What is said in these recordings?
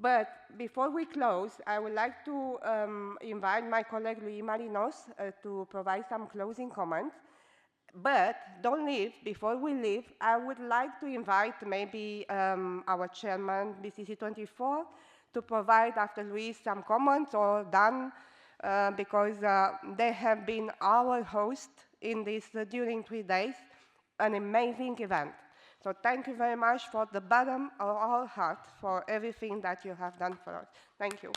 But before we close, I would like to invite my colleague MARINOS to provide some closing comments. But don't leave. Before we leave, I would like to invite maybe our chairman, BCC24, to provide after Luis some comments or Dan, because they have been our host in this during 3 days, an amazing event. So thank you very much for the bottom of our heart for everything that you have done for us. Thank you.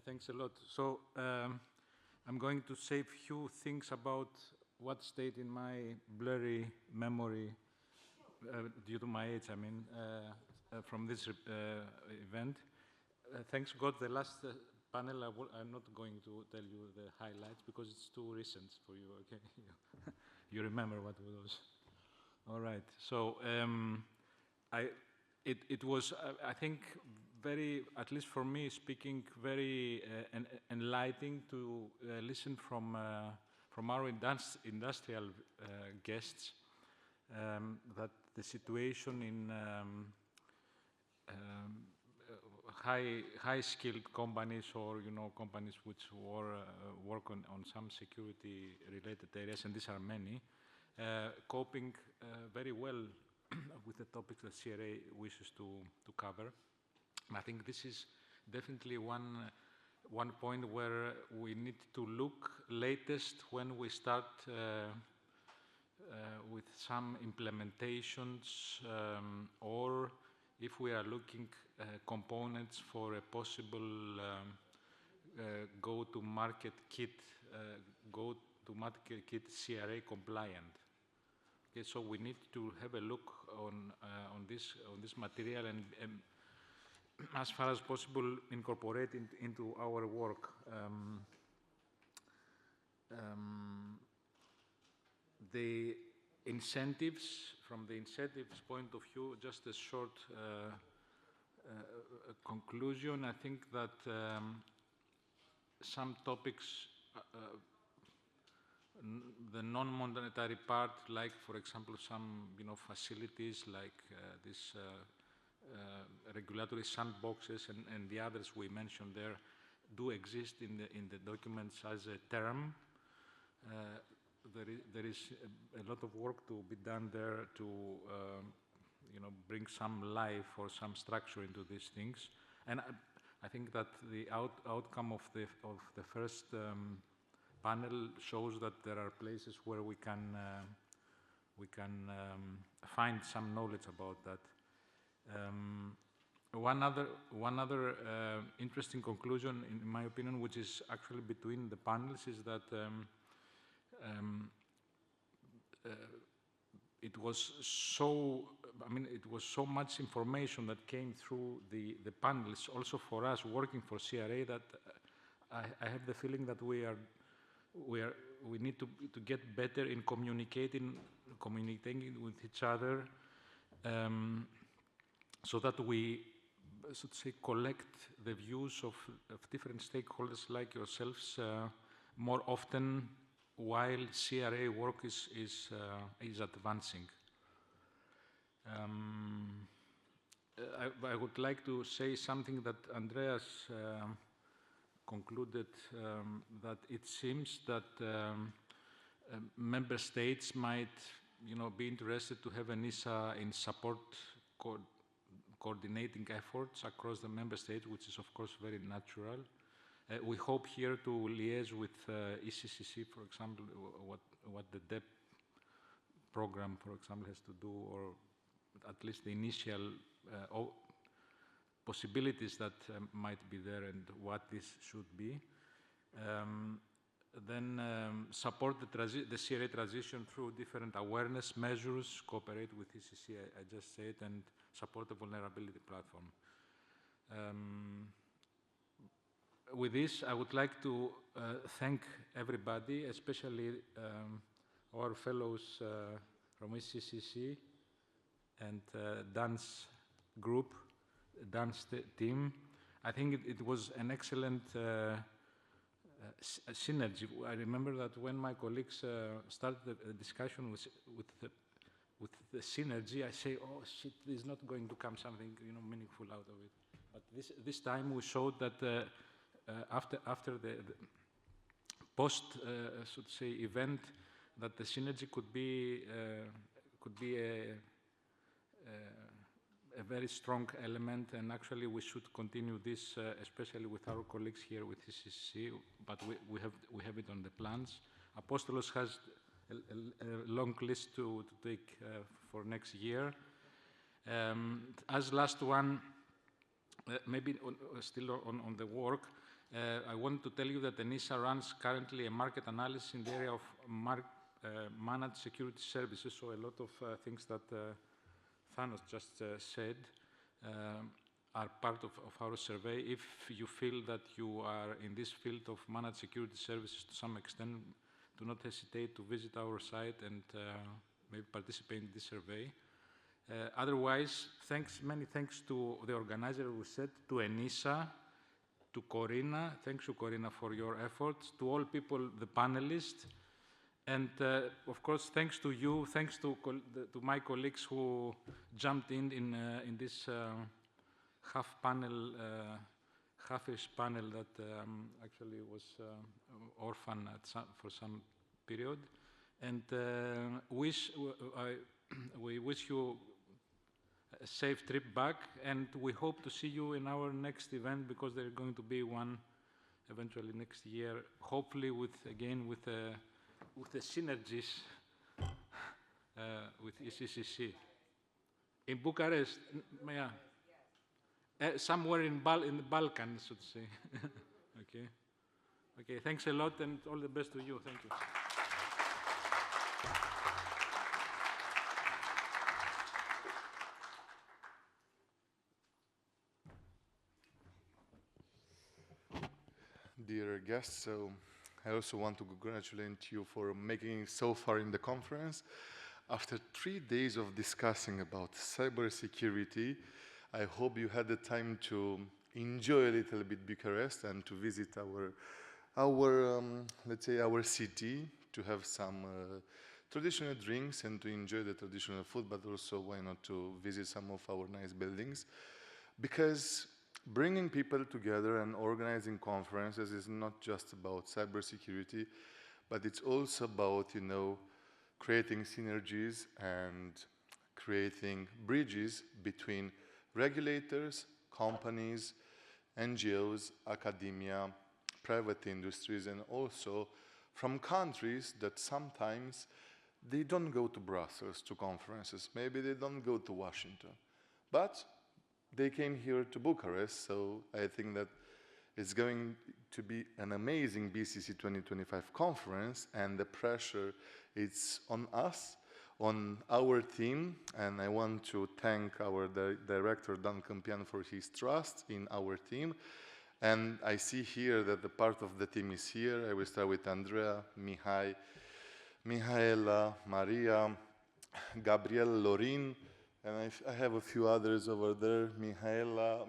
Thanks a lot. So I'm going to say a few things about what stayed in my blurry memory due to my age, I mean, from this event. Thanks God, the last panel, I'm not going to tell you the highlights because it's too recent for you, okay? You remember what it was. All right. So it was, I think, very, at least for me speaking, very enlightening to listen from our industrial guests that the situation in high-skilled companies or companies which work on some security-related areas, and these are many, coping very well with the topics that CRA wishes to cover. I think this is definitely one point where we need to look latest when we start with some implementations or if we are looking components for a possible go-to-market kit CRA compliant. Okay, so we need to have a look on this material and as far as possible incorporate into our work. The incentives, from the incentives point of view, just a short conclusion. I think that some topics, the non-monetary part, like for example some facilities like this regulatory sandboxes and the others we mentioned there, do exist in the documents as a term. There is a lot of work to be done there to bring some life or some structure into these things. And I think that the outcome of the first panel shows that there are places where we can find some knowledge about that. One other interesting conclusion, in my opinion, which is actually between the panels, is that it was so much information that came through the panels, also for us working for CRA, that I have the feeling that we need to get better in communicating with each other, so that we, so to say, collect the views of different stakeholders like yourselves more often while CRA work is advancing. I would like to say something that Andreas concluded, that it seems that member states might be interested to have ENISA in support coordinating efforts across the member states, which is of course very natural. We hope here to liaise with ECCC, for example, what the DEP program, for example, has to do, or at least the initial possibilities that might be there and what this should be. Then support the CRA transition through different awareness measures, cooperate with ECC, I just said, and support the vulnerability platform. With this, I would like to thank everybody, especially our fellows from ECCC and Dan's group, Dan's team. I think it was an excellent synergy. I remember that when my colleagues started the discussion with the synergy, I say, oh shit, there's not going to come something meaningful out of it. But this time we showed that after the post, so to say, event, that the synergy could be a very strong element, and actually we should continue this, especially with our colleagues here with ECC, but we have it on the plans. Apostolos has a long list to take for next year. As last one, maybe still on the work, I want to tell you that ENISA runs currently a market analysis in the area of managed security services, so a lot of things that Thanos just said are part of our survey. If you feel that you are in this field of managed security services to some extent, do not hesitate to visit our site and maybe participate in this survey. Otherwise, many thanks to the organizer, we said, to ENISA, to Corina. Thanks to Corina for your efforts, to all people, the panelists, and of course, thanks to you, thanks to my colleagues who jumped in this half-ish panel that actually was orphan for some period. And we wish you a safe trip back, and we hope to see you in our next event, because there's going to be one eventually next year, hopefully with the synergies with ECCC. In Bucharest, somewhere in the Balkans, so to say. Okay. Okay, thanks a lot, and all the best to you. Thank you. Dear guests, so I also want to congratulate you for making it so far in the conference. After 3 days of discussing about cybersecurity, I hope you had the time to enjoy a little bit Bucharest and to visit let's say our city, to have some traditional drinks and to enjoy the traditional food, but also why not to visit some of our nice buildings, because bringing people together and organizing conferences is not just about cybersecurity, but it's also about, creating synergies and creating bridges between regulators, companies, NGOs, academia, private industries, and also from countries that sometimes they don't go to Brussels to conferences, maybe they don't go to Washington, but they came here to Bucharest, so I think that it's going to be an amazing BCC 2025 conference, and the pressure is on us, on our team, and I want to thank our director, Dan Campian, for his trust in our team. And I see here that the part of the team is here. I will start with Andrea, Mihai, Mihaela, Maria, Gabriel, Lorin, and I have a few others over there, Mihaela,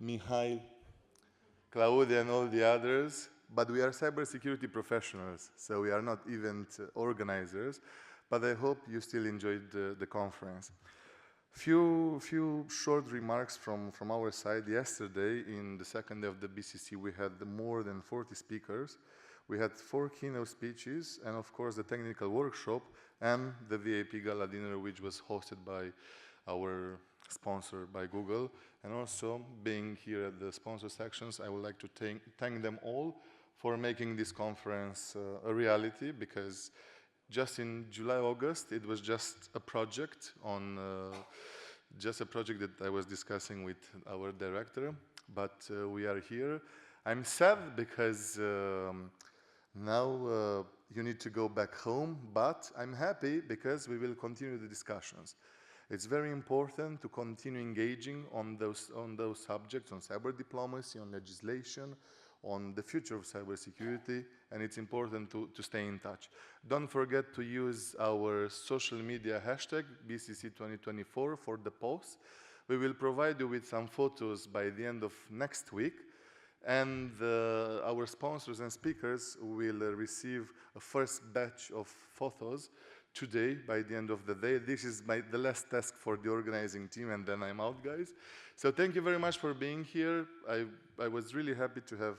Mihai, Claudia, and all the others. But we are cybersecurity professionals, so we are not event organizers. But I hope you still enjoyed the conference. Few short remarks from our side. Yesterday, in the second day of the BCC, we had more than 40 speakers. We had 4 keynote speeches, and of course the technical workshop, and the VIP gala dinner, which was hosted by our sponsor, by Google. And also, being here at the sponsor sections, I would like to thank them all for making this conference a reality, because just in July, August, it was just a project that I was discussing with our director, but we are here. I'm sad because now you need to go back home, but I'm happy because we will continue the discussions. It's very important to continue engaging on those subjects, on cyber diplomacy, on legislation, on the future of cybersecurity, and it's important to stay in touch. Don't forget to use our social media hashtag BCC2024 for the posts. We will provide you with some photos by the end of next week, And our sponsors and speakers will receive a first batch of photos today by the end of the day. This is the last task for the organizing team, and then I'm out, guys. So thank you very much for being here. I was really happy to have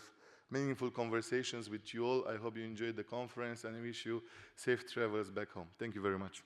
meaningful conversations with you all. I hope you enjoyed the conference, and I wish you safe travels back home. Thank you very much.